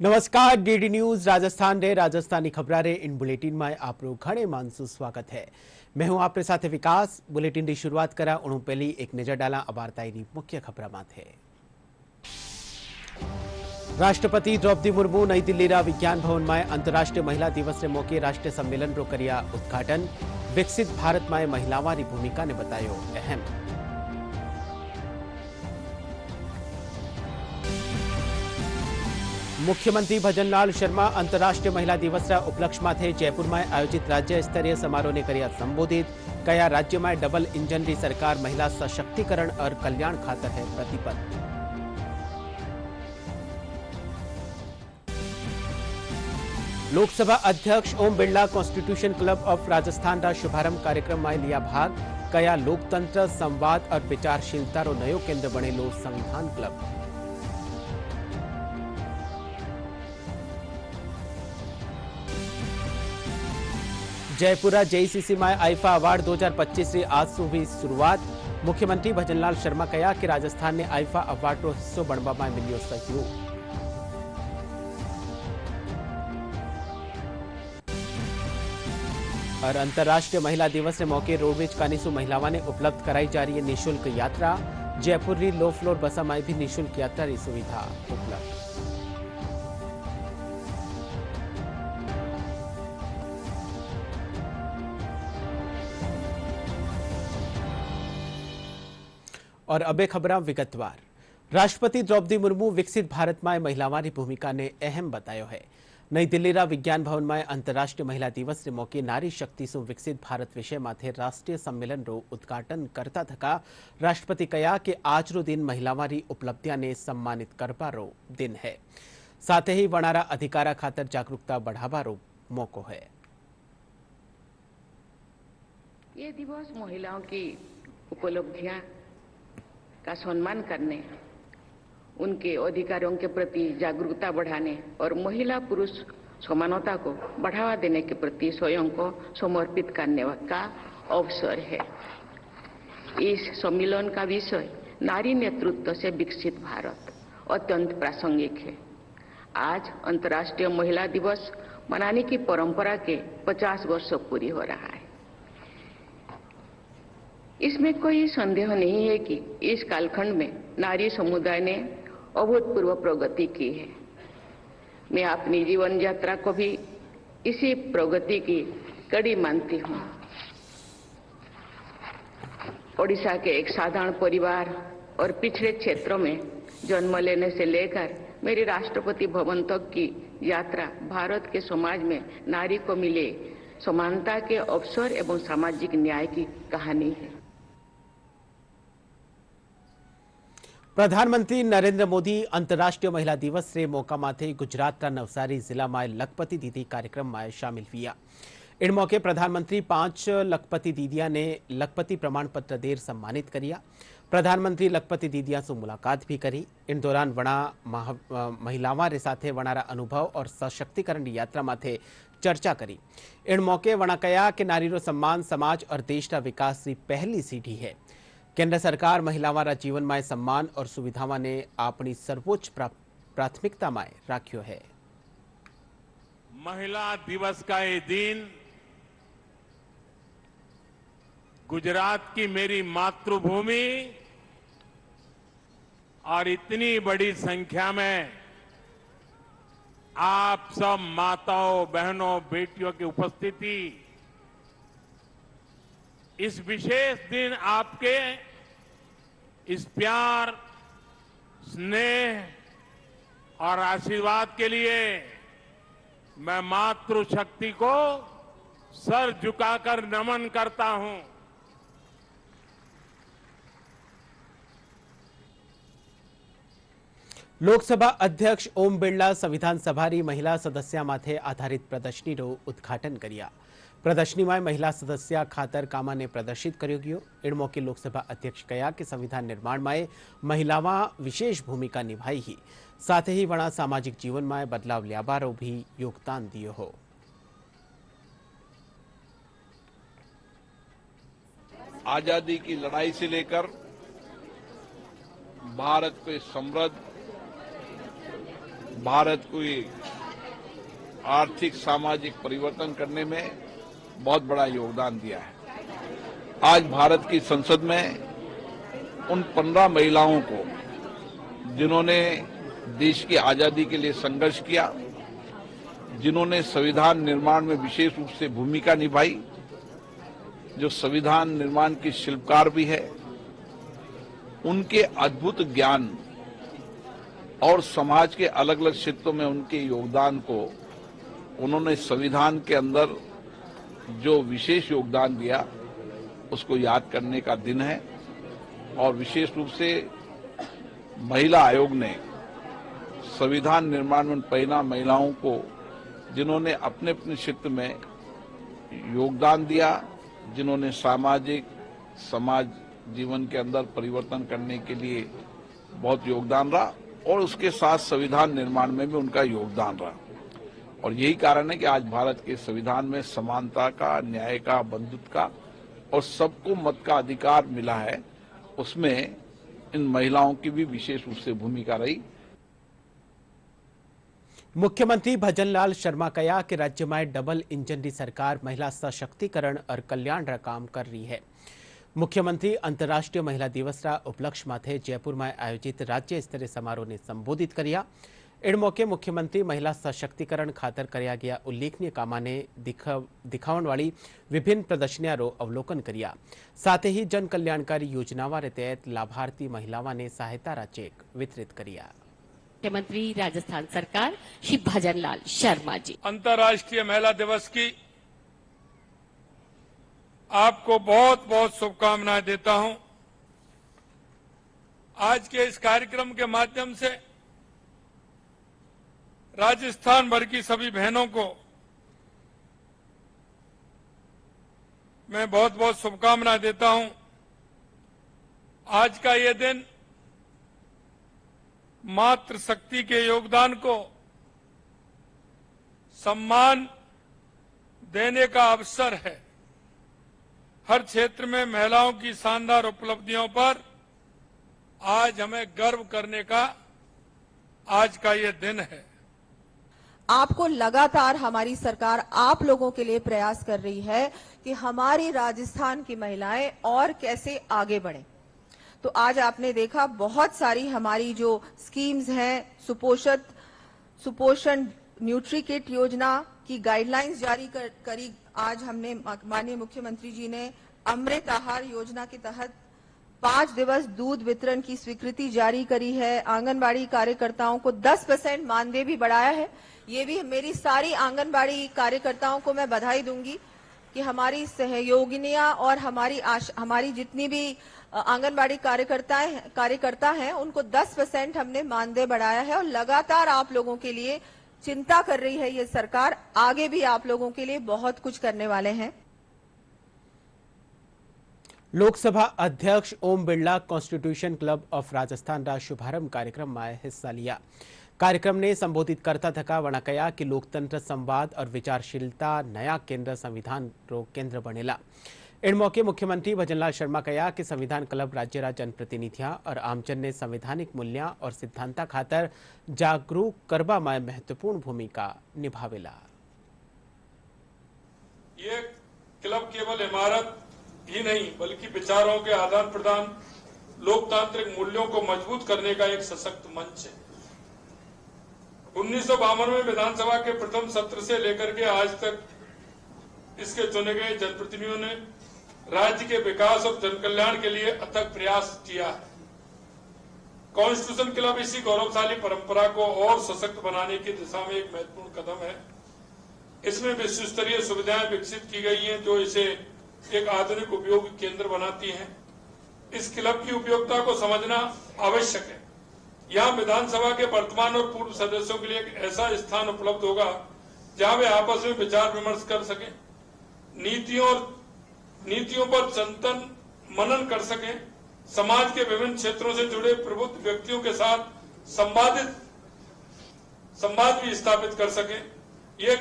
नमस्कार DD news Rajasthan रे राजस्थानी खबरा रे इन बुलेटिन में आपरो घणे मानसू स्वागत है। मैं हूं आपरे साथे विकास। बुलेटिन की शुरुआत करा उणु पहली एक नजर डाला अबारताई मुख्य खबरा माथे। राष्ट्रपति द्रौपदी मुर्मू नई दिल्ली रा विज्ञान भवन में अंतर्राष्ट्रीय महिला दिवस रे मौके राष्ट्रीय सम्मेलन रो करिया उद्घाटन। विकसित भारत में महिलावां री भूमिका ने बतायो अहम। मुख्यमंत्री भजनलाल शर्मा अंतर्राष्ट्रीय महिला दिवस रा उपलक्ष्य में जयपुर में आयोजित राज्य स्तरीय समारोह ने करिया संबोधित। कया राज्य में डबल इंजन री सरकार महिला सशक्तिकरण और कल्याण खातर है प्रतिबद्ध। लोकसभा अध्यक्ष Om Birla constitution club of Rajasthan रा शुभारंभ कार्यक्रम में लिया भाग। कया लोकतंत्र संवाद और विचारशीलता रो नयो केंद्र बनेलो संविधान क्लब। जयपुरा जेईसीसी में आईफा अवार्ड 2025 री आज सुबह शुरुआत। मुख्यमंत्री भजनलाल शर्मा कहा कि राजस्थान ने आईफा अवार्ड रो हिस्सो बनवा में मिलियो सहयोग। और अंतर्राष्ट्रीय महिला दिवस के मौके रोडवेज कानीसू महिलाओं ने उपलब्ध कराई जा रही है निःशुल्क यात्रा। जयपुर री लो फ्लोर बसा में भी निःशुल्क यात्रा की सुविधा उपलब्ध। और अबे खबरा विगतवार। राष्ट्रपति द्रौपदी मुर्मू विकसित भारत में महिलावां री भूमिका ने अहम बतायो है। नई दिल्ली रा विज्ञान भवन में अंतर्राष्ट्रीय महिला दिवस के मौके नारी शक्ति सु विकसित भारत विषय माथे राष्ट्रीय सम्मेलन रो उद्घाटन करता थका राष्ट्रपति कहा कि आज रो दिन महिलावां री उपलब्धियां ने सम्मानित करवा रो दिन है। साथ ही वनारा अधिकारा खातर जागरूकता बढ़ावा रो मौको है। ये दिवस महिलाओं की उपलब्धियां का सम्मान करने, उनके अधिकारों के प्रति जागरूकता बढ़ाने और महिला पुरुष समानता को बढ़ावा देने के प्रति स्वयं को समर्पित करने का अवसर है। इस सम्मेलन का विषय नारी नेतृत्व से विकसित भारत अत्यंत प्रासंगिक है। आज अंतर्राष्ट्रीय महिला दिवस मनाने की परंपरा के 50 वर्ष पूरी हो रहा है। इसमें कोई संदेह नहीं है कि इस कालखंड में नारी समुदाय ने अभूतपूर्व प्रगति की है। मैं अपनी जीवन यात्रा को भी इसी प्रगति की कड़ी मानती हूँ। ओडिशा के एक साधारण परिवार और पिछड़े क्षेत्रों में जन्म लेने से लेकर मेरी राष्ट्रपति भवन तक की यात्रा भारत के समाज में नारी को मिले समानता के अवसर एवं सामाजिक न्याय की कहानी है। प्रधानमंत्री नरेंद्र मोदी अंतर्राष्ट्रीय महिला दिवस रे मौका माथे गुजरात रा नवसारी जिला में लखपति दीदी कार्यक्रम में शामिल हुआ। इन मौके प्रधानमंत्री 5 लखपति दीदिया ने लखपति प्रमाण पत्र देर सम्मानित करिया। प्रधानमंत्री लखपति दीदिया से मुलाकात भी करी। इन दौरान वणा महिलावां रे साथे वणारा अनुभव और सशक्तिकरण की यात्रा माथे चर्चा करी। इन मौके वणा कहा कि नारी रो सम्मान समाज और देश रा विकास की पहली सीढ़ी है। केंद्र सरकार महिलावां रा जीवन में सम्मान और सुविधावां ने अपनी सर्वोच्च प्राथमिकता में राख्यो है। महिला दिवस का ये दिन गुजरात की मेरी मातृभूमि और इतनी बड़ी संख्या में आप सब माताओं बहनों बेटियों की उपस्थिति, इस विशेष दिन आपके इस प्यार स्नेह और आशीर्वाद के लिए मैं मातृशक्ति को सर झुकाकर नमन करता हूं। लोकसभा अध्यक्ष ओम बिरला संविधान सभा री महिला सदस्या माथे आधारित प्रदर्शनी रो उद्घाटन करिया। प्रदर्शनी में महिला सदस्य खातर कामा ने प्रदर्शित कर्यो गयो। इन मौके लोकसभा अध्यक्ष कहा कि संविधान निर्माण में महिलावां विशेष भूमिका निभाई ही, साथ ही वणा सामाजिक जीवन में बदलाव ल्याबारो भी योगदान दियो हो। आजादी की लड़ाई से लेकर भारत के समृद्ध भारत को आर्थिक सामाजिक परिवर्तन करने में बहुत बड़ा योगदान दिया है। आज भारत की संसद में उन 15 महिलाओं को जिन्होंने देश की आजादी के लिए संघर्ष किया, जिन्होंने संविधान निर्माण में विशेष रूप से भूमिका निभाई, जो संविधान निर्माण की शिल्पकार भी है, उनके अद्भुत ज्ञान और समाज के अलग अलग क्षेत्रों में उनके योगदान को उन्होंने संविधान के अंदर जो विशेष योगदान दिया उसको याद करने का दिन है। और विशेष रूप से महिला आयोग ने संविधान निर्माण में प्रेरणा महिलाओं को जिन्होंने अपने अपने क्षेत्र में योगदान दिया, जिन्होंने सामाजिक समाज जीवन के अंदर परिवर्तन करने के लिए बहुत योगदान रहा और उसके साथ संविधान निर्माण में भी उनका योगदान रहा। और यही कारण है कि आज भारत के संविधान में समानता का, न्याय का, बंधुत्व का और सबको मत का अधिकार मिला है। उसमें इन महिलाओं की भी विशेष रूप से भूमिका रही। मुख्यमंत्री भजनलाल शर्मा कहा कि राज्य में डबल इंजन की सरकार महिला सशक्तिकरण और कल्याण रा काम कर रही है। मुख्यमंत्री अंतर्राष्ट्रीय महिला दिवस रा उपलक्ष्य माथे जयपुर में आयोजित राज्य स्तरीय समारोह ने संबोधित किया। इन मौके मुख्यमंत्री महिला सशक्तिकरण खातर कराया गया उल्लेखनीय कामा ने दिखावन वाली विभिन्न प्रदर्शनियां रो अवलोकन किया। साथ ही जन कल्याणकारी योजनाओं के तहत लाभार्थी महिलाओं ने सहायता रा चेक वितरित किया। मुख्यमंत्री राजस्थान सरकार श्री भजनलाल शर्मा जी, अंतर्राष्ट्रीय महिला दिवस की आपको बहुत बहुत शुभकामनाएं देता हूं। आज के इस कार्यक्रम के माध्यम से राजस्थान भर की सभी बहनों को मैं बहुत बहुत शुभकामनाएं देता हूं। आज का ये दिन मातृ शक्ति के योगदान को सम्मान देने का अवसर है। हर क्षेत्र में महिलाओं की शानदार उपलब्धियों पर आज हमें गर्व करने का आज का ये दिन है। आपको लगातार हमारी सरकार आप लोगों के लिए प्रयास कर रही है कि हमारी राजस्थान की महिलाएं और कैसे आगे बढ़ें। तो आज आपने देखा बहुत सारी हमारी जो स्कीम्स हैं, सुपोषण न्यूट्री किट योजना की गाइडलाइंस जारी करी। आज हमने माननीय मुख्यमंत्री जी ने अमृत आहार योजना के तहत 5 दिवस दूध वितरण की स्वीकृति जारी करी है। आंगनबाड़ी कार्यकर्ताओं को 10% मानदेय भी बढ़ाया है। ये भी मेरी सारी आंगनबाड़ी कार्यकर्ताओं को मैं बधाई दूंगी कि हमारी सहयोगिनियां और हमारी जितनी भी आंगनबाड़ी कार्यकर्ता हैं उनको 10% हमने मानदेय बढ़ाया है और लगातार आप लोगों के लिए चिंता कर रही है ये सरकार। आगे भी आप लोगों के लिए बहुत कुछ करने वाले हैं। लोकसभा अध्यक्ष Om Birla constitution club of Rajasthan का शुभारंभ कार्यक्रम में हिस्सा लिया। कार्यक्रम ने संबोधित करता थका वणा कहा कि लोकतंत्र, संवाद और विचारशीलता नया केंद्र संविधान रो केंद्र बनेला। इन मौके मुख्यमंत्री भजनलाल शर्मा कहा कि संविधान क्लब राज्य रा जनप्रतिनिधियां और आमजन ने संवैधानिक मूल्यों और सिद्धांता खातर जागरूक करबा में महत्वपूर्ण भूमिका निभावेला। ये क्लब केवल इमारत ही नहीं बल्कि विचारों के आदान प्रदान, लोकतांत्रिक मूल्यों को मजबूत करने का एक सशक्त मंच है। 1952 में विधानसभा के प्रथम सत्र से लेकर के आज तक इसके चुने गए जनप्रतिनिधियों ने राज्य के विकास और जनकल्याण के लिए अथक प्रयास किया है। कॉन्स्टिट्यूशन क्लब इसी गौरवशाली परंपरा को और सशक्त बनाने की दिशा में एक महत्वपूर्ण कदम है। इसमें विश्व स्तरीय सुविधाएं विकसित की गई हैं जो इसे एक आधुनिक उपयोगी केंद्र बनाती हैं। इस क्लब की उपयोगिता को समझना आवश्यक है। यहाँ विधानसभा के वर्तमान और पूर्व सदस्यों के लिए एक ऐसा स्थान उपलब्ध होगा जहाँ वे आपस में विचार विमर्श कर सकें, नीतियों पर चिंतन मनन कर सकें, समाज के विभिन्न क्षेत्रों से जुड़े प्रबुद्ध व्यक्तियों के साथ संवाद भी स्थापित कर सकें। ये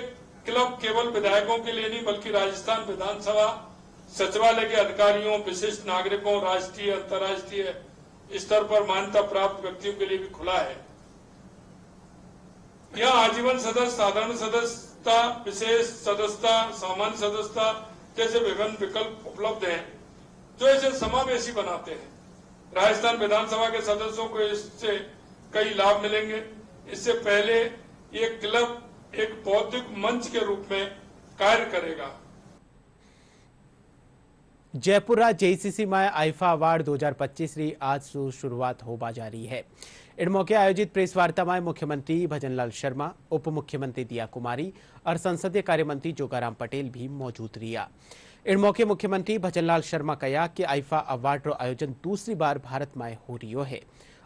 क्लब केवल विधायकों के लिए नहीं बल्कि राजस्थान विधानसभा सचिवालय के अधिकारियों, विशिष्ट नागरिकों, राष्ट्रीय अंतर्राष्ट्रीय स्तर पर मान्यता प्राप्त व्यक्तियों के लिए भी खुला है। यहाँ आजीवन सदस्य, साधारण सदस्यता, विशेष सदस्यता, सामान्य सदस्यता जैसे विभिन्न विकल्प उपलब्ध हैं जो इसे समावेशी बनाते हैं। राजस्थान विधानसभा के सदस्यों को इससे कई लाभ मिलेंगे। इससे पहले ये क्लब एक बौद्धिक मंच के रूप में कार्य करेगा। जयपुरा जेसीसी में आईफा अवार्ड 2025 री आज से शुरुआत होबा जा रही है। इन मौके आयोजित प्रेस वार्ता में मुख्यमंत्री भजनलाल शर्मा, उप मुख्यमंत्री दिया कुमारी और संसदीय कार्य मंत्री जोगाराम पटेल भी मौजूद रहा। इन मौके मुख्यमंत्री भजनलाल शर्मा कहा कि आईफा अवार्ड रो आयोजन दूसरी बार भारत में हो रियो है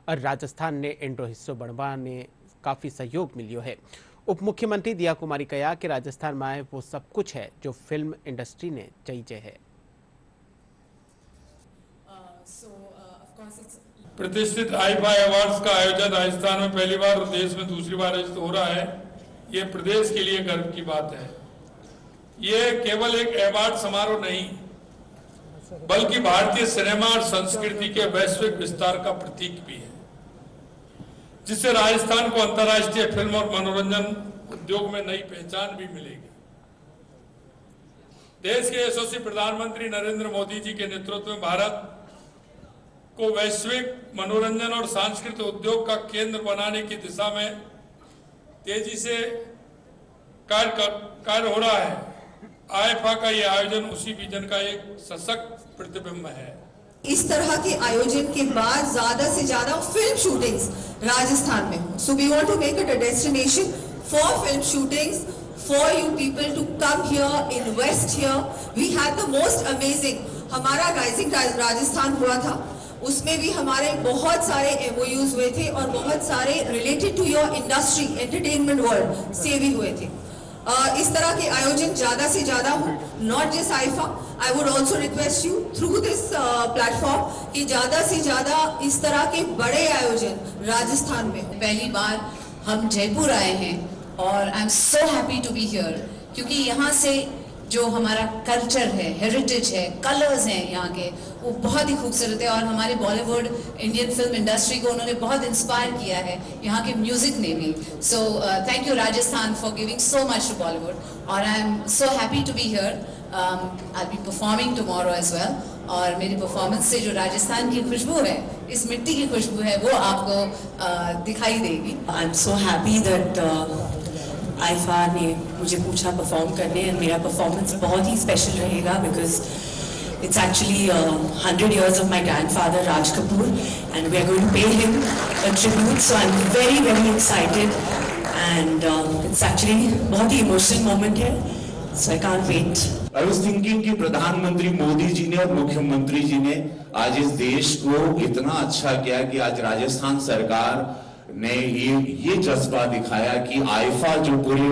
और राजस्थान ने इनरो हिस्सो बनवाने काफी सहयोग मिलियो है। उप मुख्यमंत्री दिया कुमारी कहा कि राजस्थान में वो सब कुछ है जो फिल्म इंडस्ट्री ने चाहिए है। प्रतिष्ठित आईफा अवार्ड्स का आयोजन राजस्थान में पहली बार और देश में दूसरी बार हो रहा है। ये प्रदेश के लिए गर्व की बात है। ये केवल एक अवार्ड समारोह नहीं बल्कि भारतीय सिनेमा और संस्कृति के वैश्विक विस्तार का प्रतीक भी है, जिससे राजस्थान को अंतर्राष्ट्रीय फिल्म और मनोरंजन उद्योग में नई पहचान भी मिलेगी। देश के यशस्वी प्रधानमंत्री नरेंद्र मोदी जी के नेतृत्व में भारत को वैश्विक मनोरंजन और सांस्कृतिक उद्योग का केंद्र बनाने की दिशा में तेजी से कार्य हो रहा है। आईफा का ये आयोजन उसी विजन का एक सशक्त प्रतिबिंब है। इस तरह के आयोजन के बाद ज्यादा से ज्यादा फिल्म शूटिंग्स राजस्थान में हो। So we want to make it a destination for film shootings, for you people to come here, invest here. We had the most amazing, हमारा राइजिंग राजस्थान हुआ था, उसमें भी हमारे बहुत सारे एमओयूज हुए थे और बहुत सारे related to your industry, entertainment world से भी हुए थे। इस तरह के आयोजन ज्यादा से ज्यादा हो, not just IIFA. I would also request you through this platform कि ज्यादा से ज्यादा इस तरह के बड़े आयोजन राजस्थान में हो। पहली बार हम जयपुर आए हैं और I am so happy to be here, क्योंकि यहाँ से जो हमारा कल्चर है, हेरिटेज है, कलर्स हैं यहाँ के, वो बहुत ही खूबसूरत है। और हमारे बॉलीवुड, इंडियन फिल्म इंडस्ट्री को उन्होंने बहुत इंस्पायर किया है, यहाँ के म्यूजिक ने भी। So thank you Rajasthan for giving so much to Bollywood. और I am so happy to be here. I be performing tomorrow as well. और मेरी परफॉर्मेंस से जो राजस्थान की खुशबू है, इस मिट्टी की खुशबू है, वो आपको दिखाई देगी। आई am so happy that IIFA ने मुझे पूछा परफॉर्म करने, और मेरा परफॉर्मेंस बहुत ही स्पेशल रहेगा because it's actually 100 years of my grandfather Raj Kapoor, and we are going to pay him a tribute, so I'm very very excited, and it's actually बहुत ही emotional moment है, so I can't wait. I was thinking कि प्रधानमंत्री मोदी जी ने और मुख्यमंत्री जी ने आज इस देश को इतना अच्छा किया कि आज राजस्थान सरकार ने ये जज्बा दिखाया कि आईफा जो पूरे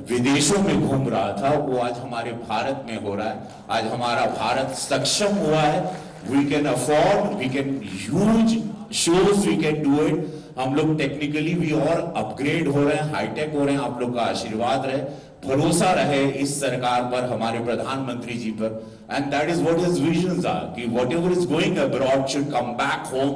विदेशों में घूम रहा था वो आज हमारे भारत में हो रहा है। आज हमारा भारत सक्षम हुआ है। We can afford, we can huge shows, we can do it. हम लोग टेक्निकली भी और अपग्रेड हो रहे हैं, हाईटेक हो रहे हैं। आप लोग का आशीर्वाद रहे, भरोसा रहे इस सरकार पर, हमारे प्रधानमंत्री जी पर। And that is what his visions are कि whatever is going abroad should come back home,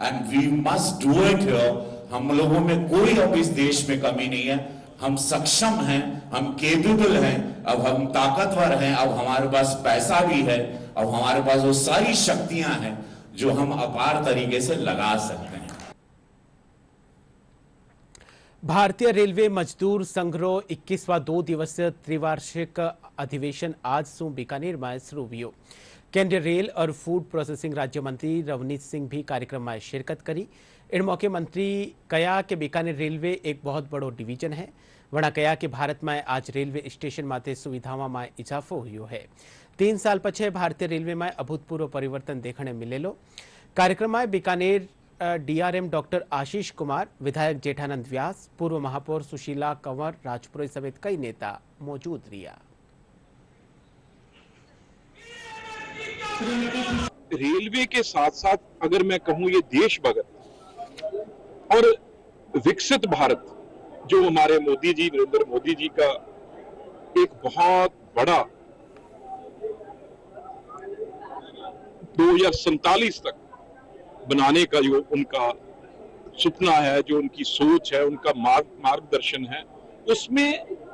and we must do it here. हम लोगों में कोई अब इस देश में कमी नहीं है। हम सक्षम हैं, हम केपेबल हैं, अब हम ताकतवर हैं, अब हमारे पास पैसा भी है, अब हमारे पास वो सारी शक्तियां हैं जो हम अपार तरीके से लगा सकते हैं। भारतीय रेलवे मजदूर संघ रो 21वां 2 दिवसीय त्रिवार्षिक अधिवेशन आज से बीकानेर में शुरू हुआ। केंद्रीय रेल और फूड प्रोसेसिंग राज्य मंत्री रवनीत सिंह भी कार्यक्रम में शिरकत करी। इन मौके मंत्री कहा कि बीकानेर रेलवे एक बहुत बड़ो डिवीजन है। वणा कहा कि भारत में आज रेलवे स्टेशन माते सुविधाओं में इजाफो हुयो है। 3 साल पछे भारतीय रेलवे में अभूतपूर्व परिवर्तन देखने मिलेलो। कार्यक्रम में बीकानेर डीआरएम डॉक्टर आशीष कुमार, विधायक जेठानंद व्यास, पूर्व महापौर सुशीला कंवर राजपुरोहित समेत कई नेता मौजूद रहा। रेलवे के साथ साथ अगर मैं कहूं ये देश भगत और विकसित भारत जो हमारे मोदी जी, नरेंद्र मोदी जी का एक बहुत बड़ा 2047 तक बनाने का जो उनका सपना है, जो उनकी सोच है, उनका मार्गदर्शन है, उसमें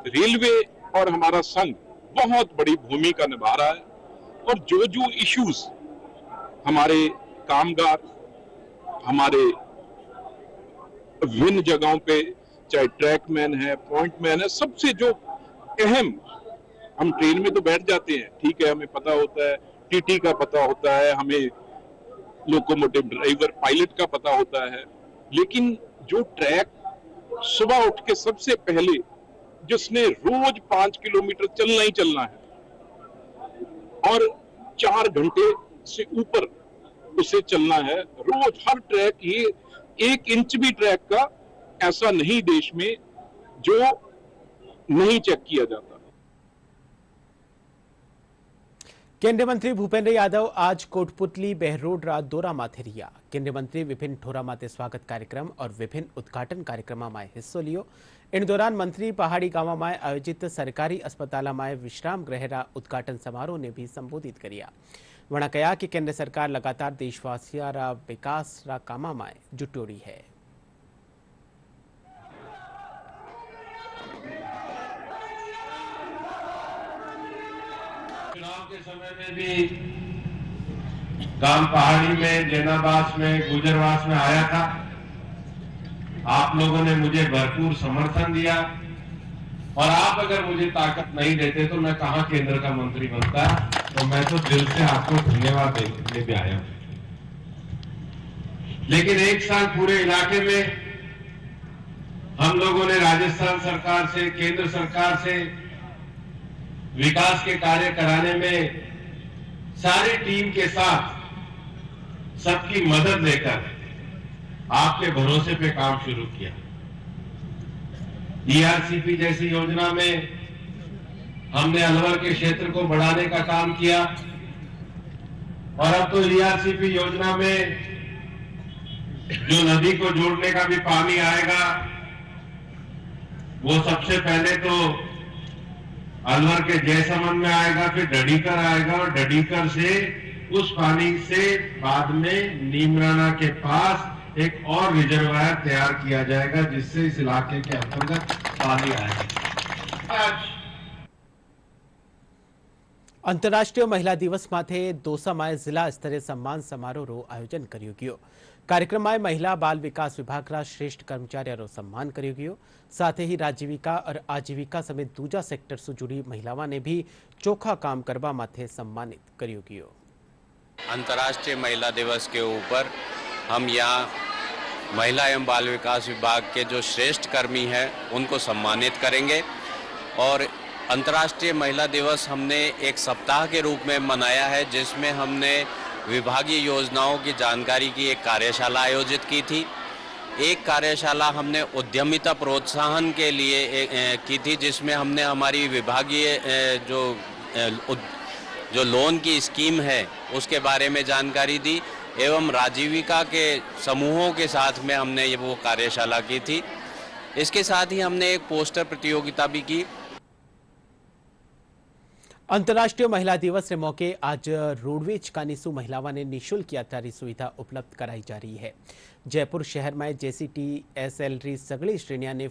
रेलवे और हमारा संघ बहुत बड़ी भूमिका निभा रहा है। और जो जो इश्यूज हमारे कामगार, हमारे विभिन्न जगहों पे, चाहे ट्रैकमैन है, पॉइंटमैन है, सबसे जो अहम, हम ट्रेन में तो बैठ जाते हैं, ठीक है, हमें पता होता है, टीटी का पता होता है, हमें लोकोमोटिव ड्राइवर, पायलट का पता होता है, लेकिन जो ट्रैक सुबह उठ के सबसे पहले जिसने रोज 5 किलोमीटर चलना ही चलना है और 4 घंटे से ऊपर उसे चलना है रोज, हर ट्रैक, ये 1 इंच भी ट्रैक का ऐसा नहीं देश में जो नहीं चेक किया जाता। केंद्रीय मंत्री भूपेंद्र यादव आज कोटपुतली बहरोड दौरा माथे रिया। केंद्रीय मंत्री विभिन्न ठोरा माते स्वागत कार्यक्रम और विभिन्न उद्घाटन कार्यक्रम में हिस्सो लियो। इन दौरान मंत्री पहाड़ी गांव में आयोजित सरकारी अस्पताल में विश्राम गृह उद्घाटन समारोह ने भी संबोधित किया। वणा कहा कि केंद्र सरकार लगातार देशवासियों विकास कामा में जुटोड़ी है। चुनाव के समय में भी गांव पहाड़ी में, जैनाबास में, गुजरवास में आया था। आप लोगों ने मुझे भरपूर समर्थन दिया और आप अगर मुझे ताकत नहीं देते तो मैं कहां केंद्र का मंत्री बनता। तो मैं तो दिल से आपको धन्यवाद देने भी आया हूं। लेकिन 1 साल पूरे इलाके में हम लोगों ने राजस्थान सरकार से, केंद्र सरकार से विकास के कार्य कराने में सारी टीम के साथ सबकी मदद लेकर आपके भरोसे पे काम शुरू किया। ईआरसीपी जैसी योजना में हमने अलवर के क्षेत्र को बढ़ाने का काम किया और अब तो ईआरसीपी योजना में जो नदी को जोड़ने का भी पानी आएगा, वो सबसे पहले तो अलवर के जयसमंद में आएगा, फिर डडीकर आएगा और डडीकर से उस पानी से बाद में नीमराना के पास एक और रिजर्वायर तैयार किया जाएगा, जिससे इस इलाके के अंतर्गत पानी आएगा। आज अंतर्राष्ट्रीय महिला दिवस माथे दौसा में जिला स्तरीय सम्मान समारोह आयोजन कर्यो गयो। कार्यक्रम में महिला बाल विकास विभाग श्रेष्ठ कर्मचारी सम्मान कर्यो गयो। साथ ही राजीविका और आजीविका समेत दूजा सेक्टर से जुड़ी महिलाओं ने भी चोखा काम करवा माथे सम्मानित कर्यो गयो। अंतर्राष्ट्रीय महिला दिवस के ऊपर हम यहाँ महिला एवं बाल विकास विभाग के जो श्रेष्ठ कर्मी हैं उनको सम्मानित करेंगे। और अंतर्राष्ट्रीय महिला दिवस हमने एक सप्ताह के रूप में मनाया है, जिसमें हमने विभागीय योजनाओं की जानकारी की एक कार्यशाला आयोजित की थी। एक कार्यशाला हमने उद्यमिता प्रोत्साहन के लिए की थी, जिसमें हमने हमारी विभागीय जो लोन की स्कीम है उसके बारे में जानकारी दी एवं राजीविका के समूहों के साथ में हमने ये वो कार्यशाला की थी। इसके साथ ही हमने एक पोस्टर प्रतियोगिता भी की। अंतर्राष्ट्रीय महिला दिवस के मौके आज रोडवेज कानीसू महिलाओं ने निःशुल्क यात्रा सुविधा उपलब्ध कराई जा रही है। जयपुर शहर में जेसीटी एसएल सगड़ी श्रेणियां ने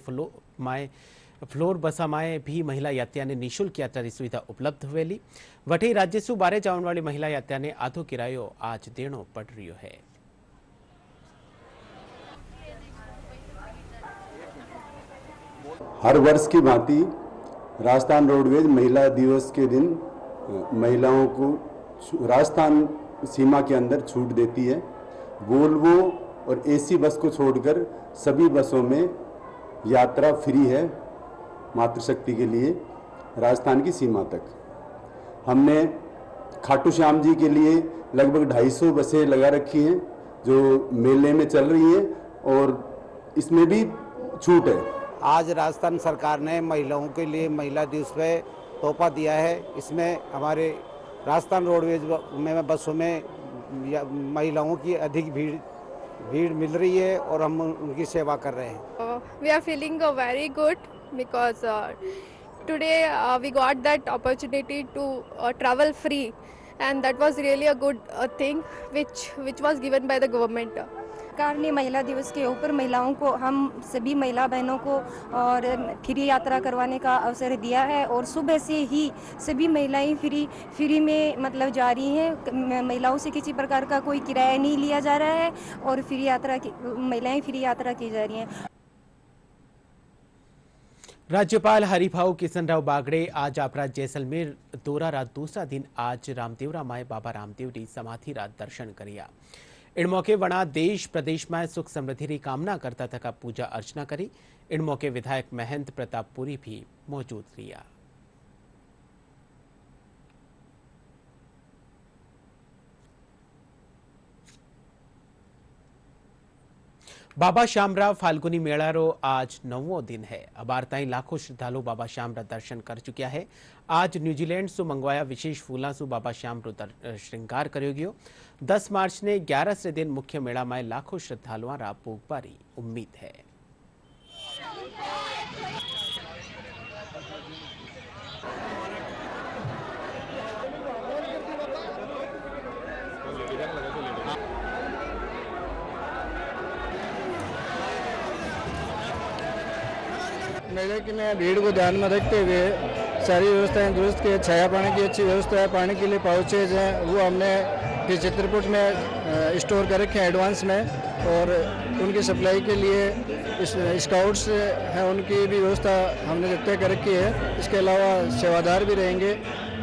फ्लोर बसा में भी महिला यात्रियों ने निःशुल्क यात्रा सुविधा उपलब्ध हुएली। वठी राज्य सु बारे जाने वाली महिला यात्रा ने आधो किरायो आज देनो पड़ रही है। हर वर्ष की भांति राजस्थान रोडवेज महिला दिवस के दिन महिलाओं को राजस्थान सीमा के अंदर छूट देती है। वोल्वो और एसी बस को छोड़कर सभी बसों में यात्रा फ्री है मातृशक्ति के लिए राजस्थान की सीमा तक। हमने खाटू श्याम जी के लिए लगभग 250 बसें लगा रखी हैं जो मेले में चल रही हैं और इसमें भी छूट है। आज राजस्थान सरकार ने महिलाओं के लिए महिला दिवस पे तोहफा दिया है। इसमें हमारे राजस्थान रोडवेज में बसों में महिलाओं की अधिक भीड़ मिल रही है और हम उनकी सेवा कर रहे हैं। We are feeling very good because today we got that opportunity to travel free, and that was really a good thing which was given by the government. सरकार ने महिला दिवस के ऊपर महिलाओं को, हम सभी महिला बहनों को और फ्री यात्रा करवाने का अवसर दिया है और सुबह से ही सभी महिलाएं फ्री में मतलब जा रही हैं। महिलाओं से किसी प्रकार का कोई किराया नहीं लिया जा रहा है और महिलाएं फ्री यात्रा की जा रही हैं। राज्यपाल हरिभाऊ किशनराव बागड़े आज अपराध जैसलमेर दौरा रात दूसरा दिन आज रामदेवरा माए बाबा रामदेवरी समाधि रात दर्शन कर्या। इन मौके वणा देश प्रदेश में सुख समृद्धि की कामना करता तक पूजा अर्चना करी। इन मौके विधायक महंत प्रतापपुरी भी मौजूद रहा। बाबा श्यामराव फाल्गुनी मेळारो आज 9वो दिन है। अबार ताई लाखों श्रद्धालु बाबा श्यामरा दर्शन कर चुक्या है। आज न्यूजीलैंड सु मंगवाया विशेष फूलों सु बाबा श्याम रो श्रृंगार कर्यो गयो। 10 मार्च ने 11 दिन मुख्य मेला में लाखों श्रद्धालुओं रा पोगबारी उम्मीद है। मेले की में भीड़ को ध्यान में रखते हुए सारी व्यवस्थाएं दुरुस्त की, छाया पानी की अच्छी व्यवस्था है। पानी के लिए पाउचेज हैं वो हमने फिर चित्रकूट में स्टोर कर रखे हैं एडवांस में, और उनकी सप्लाई के लिए स्काउट्स हैं उनकी भी व्यवस्था हमने तय कर रखी है। इसके अलावा सेवादार भी रहेंगे।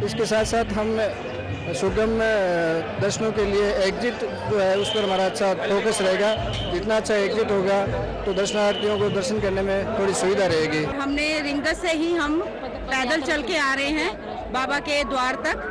इसके साथ साथ हम सुगम दर्शनों के लिए एग्जिट जो है उस पर हमारा अच्छा फोकस रहेगा। जितना अच्छा एग्जिट होगा तो दर्शनार्थियों को दर्शन करने में थोड़ी सुविधा रहेगी। हमने रिंगत से ही हम पैदल चल के आ रहे हैं बाबा के द्वार तक,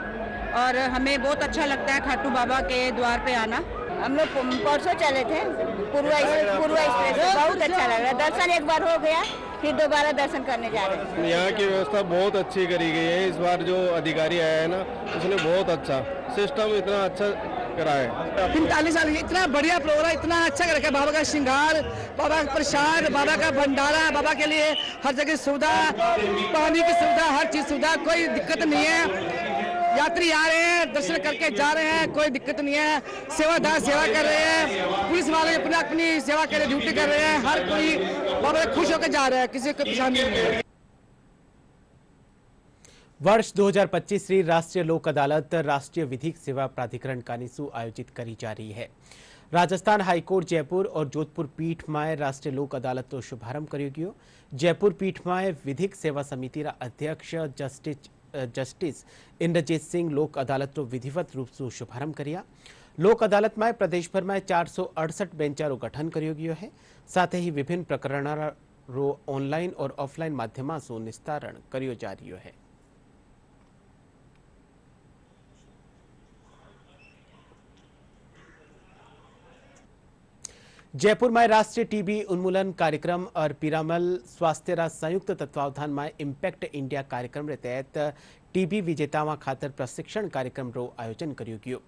और हमें बहुत अच्छा लगता है खाटू बाबा के द्वार पे आना। हम लोग परसों चले थे पूर्वा एक्सप्रेस, बहुत अच्छा लग रहा है। दर्शन एक बार हो गया, फिर दोबारा दर्शन करने जा रहे हैं। यहाँ की व्यवस्था बहुत अच्छी करी गई है। इस बार जो अधिकारी आया है ना, उसने बहुत अच्छा सिस्टम इतना अच्छा करा है। 45 साल इतना बढ़िया प्रोग्राम, इतना अच्छा कर रखा। बाबा का श्रृंगार, बाबा का प्रसाद, बाबा का भंडारा, बाबा के लिए हर जगह सुविधा, पानी की सुविधा, हर चीज सुविधा, कोई दिक्कत नहीं है। यात्री आ रहे हैं, दर्शन करके जा रहे हैं, कोई दिक्कत नहीं है। सेवादार सेवा कर रहे हैं, पुलिस वाले अपनी सेवा कर रहे, ड्यूटी कर रहे हैं। हर कोई बाबा खुश होकर जा रहा है, किसी को परेशानी नहीं है। वर्ष 2025 श्री राष्ट्रीय लोक अदालत राष्ट्रीय विधिक सेवा प्राधिकरण कानिसु आयोजित करी जा रही है। राजस्थान हाईकोर्ट जयपुर और जोधपुर पीठ में राष्ट्रीय लोक अदालत नो शुभारंभ कर्यो गयो। जयपुर पीठ में विधिक सेवा समिति रा अध्यक्ष जस्टिस इंद्रजीत सिंह लोक अदालत रो विधिवत रूप से शुभारंभ कर्या। लोक अदालत में प्रदेश भर में 468 बेंचा रो गठन कर्यो गयो है। साथ ही विभिन्न प्रकरण रो ऑनलाइन और ऑफलाइन माध्यम से निस्तारण कर्यो जा रह्यो है। जयपुर में राष्ट्रीय टीबी उन्मूलन कार्यक्रम और पीरामल स्वास्थ्य रा संयुक्त तत्वावधान में इम्पैक्ट इंडिया कार्यक्रम रे तहत टीबी विजेताओं खातर प्रशिक्षण कार्यक्रम रो आयोजन कर्यो गयो।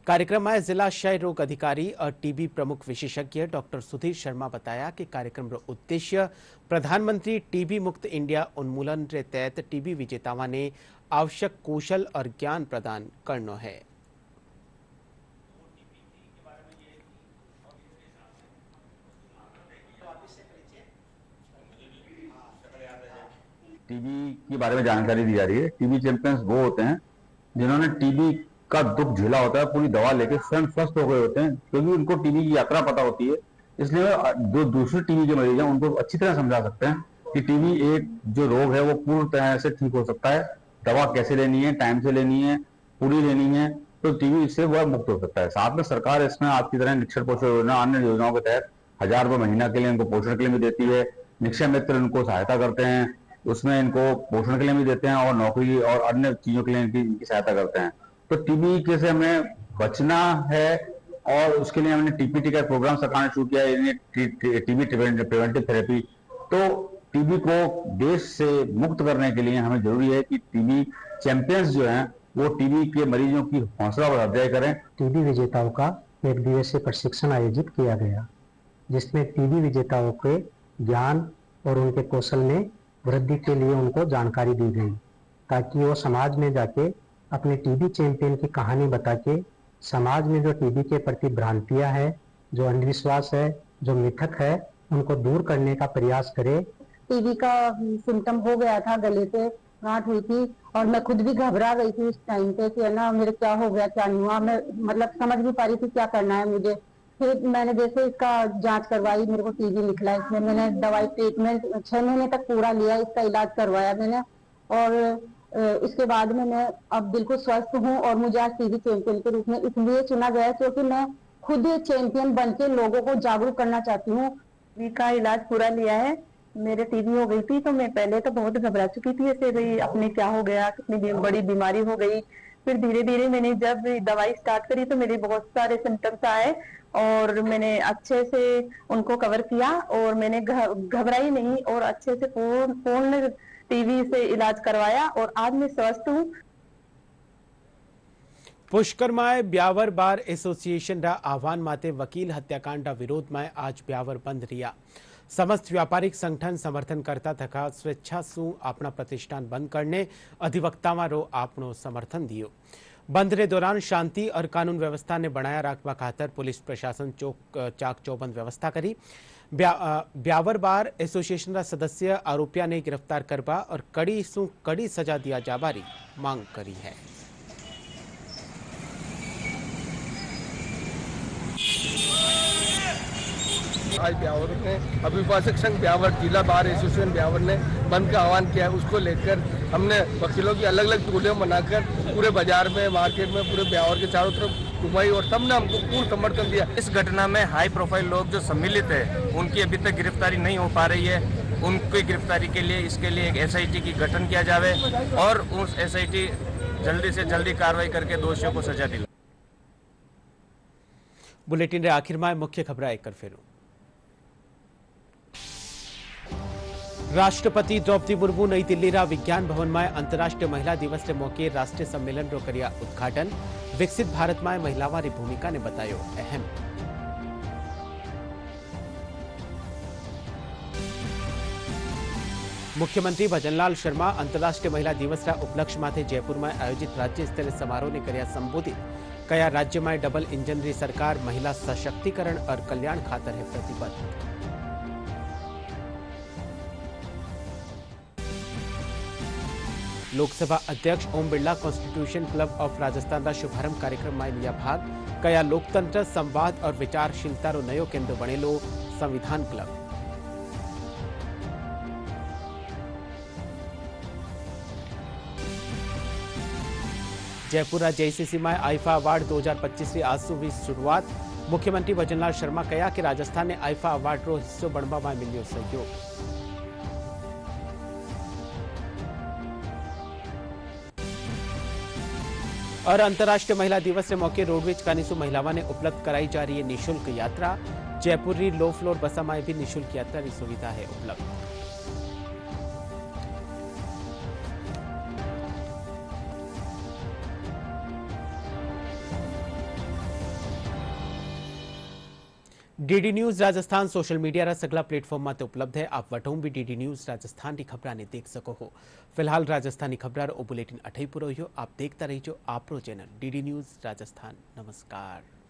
कार्यक्रम में जिला क्षय रोग अधिकारी और टीबी प्रमुख विशेषज्ञ डॉक्टर सुधीर शर्मा बताया कि कार्यक्रम रो उद्देश्य प्रधानमंत्री टीबी मुक्त इंडिया उन्मूलन रे तहत टीबी विजेताओं ने आवश्यक कौशल और ज्ञान प्रदान करनो है। टीबी के बारे में जानकारी दी जा रही है। टीबी चैंपियंस वो होते हैं जिन्होंने टीबी का दुख झेला होता है, पूरी दवा लेके स्वयं स्वस्थ हो गए होते हैं, क्योंकि उनको टीबी की यात्रा पता होती है। इसलिए जो दूसरे टीबी के मरीज हैं उनको अच्छी तरह समझा सकते हैं कि टीबी एक जो रोग है वो पूर्ण तरह से ठीक हो सकता है। दवा कैसे लेनी है, टाइम से लेनी है, पूरी लेनी है, तो टीबी इससे वह मुक्त हो सकता है। साथ में सरकार इसमें आपकी तरह निक्षय पोषण योजना, अन्य योजनाओं के तहत 1000 रुपये महीना के लिए इनको पोषण के लिए भी देती है। निक्षय मित्र इनको सहायता करते हैं, उसमें इनको पोषण के लिए भी देते हैं और नौकरी और अन्य चीजों के लिए इनकी सहायता करते हैं। तो टीबी के से हमें बचना है और उसके लिए हमने टीपीटी का प्रोग्राम सरकार ने शुरू किया है, टीबी प्रिवेंटिव थेरेपी। तो टीबी को देश से मुक्त करने के लिए हमें जरूरी है कि टीबी चैंपियंस जो हैं वो टीबी के मरीजों की हौसला और अफजाई करें। टीबी विजेताओं का 1 दिवसीय प्रशिक्षण आयोजित किया गया, जिसमें टीबी विजेताओं के ज्ञान और उनके कौशल में वृद्धि के लिए उनको जानकारी दी गई, ताकि वो समाज में जाके अपने टीबी चैंपियन की कहानी बता के समाज में जो टीबी के प्रति भ्रांतियां हैं जो अंधविश्वास है, जो मिथक है, उनको दूर करने का प्रयास करे। टीबी का सिम्टम हो गया था, गले पे गांठ हुई थी और मैं खुद भी घबरा गई थी उस टाइम पे कि है ना मेरे क्या हो गया क्या नहीं हुआ, मैं मतलब समझ नहीं पा रही थी क्या करना है मुझे। फिर मैंने जैसे इसका जांच करवाई, मेरे को टीबी निकला, इसमें मैंने दवाई ट्रीटमेंट 6 महीने तक पूरा लिया, इसका इलाज करवाया मैंने और इसके बाद में मैं अब बिल्कुल स्वस्थ हूँ। और मुझे आज टीबी चैंपियन के रूप में इसलिए चुना गया क्योंकि मैं खुद चैंपियन बन के लोगों को जागरूक करना चाहती हूँ। टीबी का इलाज पूरा लिया है। मेरे टीबी हो गई थी तो मैं पहले तो बहुत घबरा चुकी थी, ऐसे भाई अपने क्या हो गया, कितनी बड़ी बीमारी हो गई। फिर धीरे धीरे मैंने जब दवाई स्टार्ट करी तो मेरे बहुत सारे सिम्टम्स आए और मैंने अच्छे से उनको कवर किया और मैंने घबराई नहीं और अच्छे से पूर्ण टीबी से इलाज करवाया और आज मैं स्वस्थ हूँ। पुष्करमाय ब्यावर बार एसोसिएशन रा आह्वान माते वकील हत्याकांड विरोध में आज ब्यावर बंद रिया। समस्त व्यापारिक संगठन समर्थन करता थका स्वेच्छा सु अपना प्रतिष्ठान बंद करने अधिवक्ता रो आपनो समर्थन दियो। बंद रे दौरान शांति और कानून व्यवस्था ने बनाया राखवा खातर पुलिस प्रशासन चाक चौबंद व्यवस्था करी। ब्यावर बार एसोसिएशन रा सदस्य आरोपिया ने गिरफ्तार करवा और कड़ी सु कड़ी सजा दिया जाबारी मांग करी है। आज ब्यावर ने अभिभाषक संघ ब्यावर जिला बार एसोसिएशन ब्यावर ने बंद का आह्वान किया है। उसको लेकर हमने वकीलों की अलग अलग टोलियां बनाकर पूरे बाजार में, मार्केट में, पूरे ब्यावर के चारों तरफ घुमाई और सबने हमको पूर्ण समर्थन दिया। इस घटना में हाई प्रोफाइल लोग जो सम्मिलित है उनकी अभी तक गिरफ्तारी नहीं हो पा रही है। उनकी गिरफ्तारी के लिए इसके लिए एक SIT की गठन किया जावे और उस SIT जल्दी से जल्दी कार्रवाई करके दोषियों को सजा दिलाए। बुलेटिन रे आखिर में मुख्य खबर एक कर फेरू। राष्ट्रपति द्रौपदी मुर्मू नई दिल्ली रा विज्ञान भवन में अंतर्राष्ट्रीय महिला दिवस के मौके राष्ट्रीय सम्मेलन रो करिया उद्घाटन। विकसित भारत में महिलावां री भूमिका ने बतायो अहम। मुख्यमंत्री भजनलाल शर्मा अंतर्राष्ट्रीय महिला दिवस रा उपलक्ष्य माथे जयपुर में आयोजित राज्य स्तरीय समारोह ने कर्या संबोधित। कया राज्य में डबल इंजन री सरकार महिला सशक्तिकरण और कल्याण खातर है प्रतिबद्ध। लोकसभा अध्यक्ष Om Birla constitution club of Rajasthan का शुभारंभ कार्यक्रम में लिया भाग। कया लोकतंत्र संवाद और विचारशीलता रो नयो केंद्र बनेलो संविधान क्लब। जयपुर JCC में आईफा अवार्ड 2025 की आज से हुई शुरुआत। मुख्यमंत्री भजनलाल शर्मा कहा कि राजस्थान ने आईफा अवार्ड रो हिस्सो बनवा में मिलियो सहयोग। और अंतर्राष्ट्रीय महिला दिवस के मौके रोडवेज कानीसु महिलावां ने उपलब्ध कराई जा रही है निःशुल्क यात्रा। जयपुर री लो फ्लोर बसा में भी निःशुल्क यात्रा की सुविधा है उपलब्ध। DD news Rajasthan social media रा सगला प्लेटफॉर्म माते उपलब्ध है। आप वटों भी DD न्यूज राजस्थान की खबरां ने देख सको हो। फिलहाल राजस्थानी खबरां ओ बुलेटिन अठई पूरो हो। आप देखता रहिजो आपरो चैनल DD न्यूज राजस्थान। नमस्कार।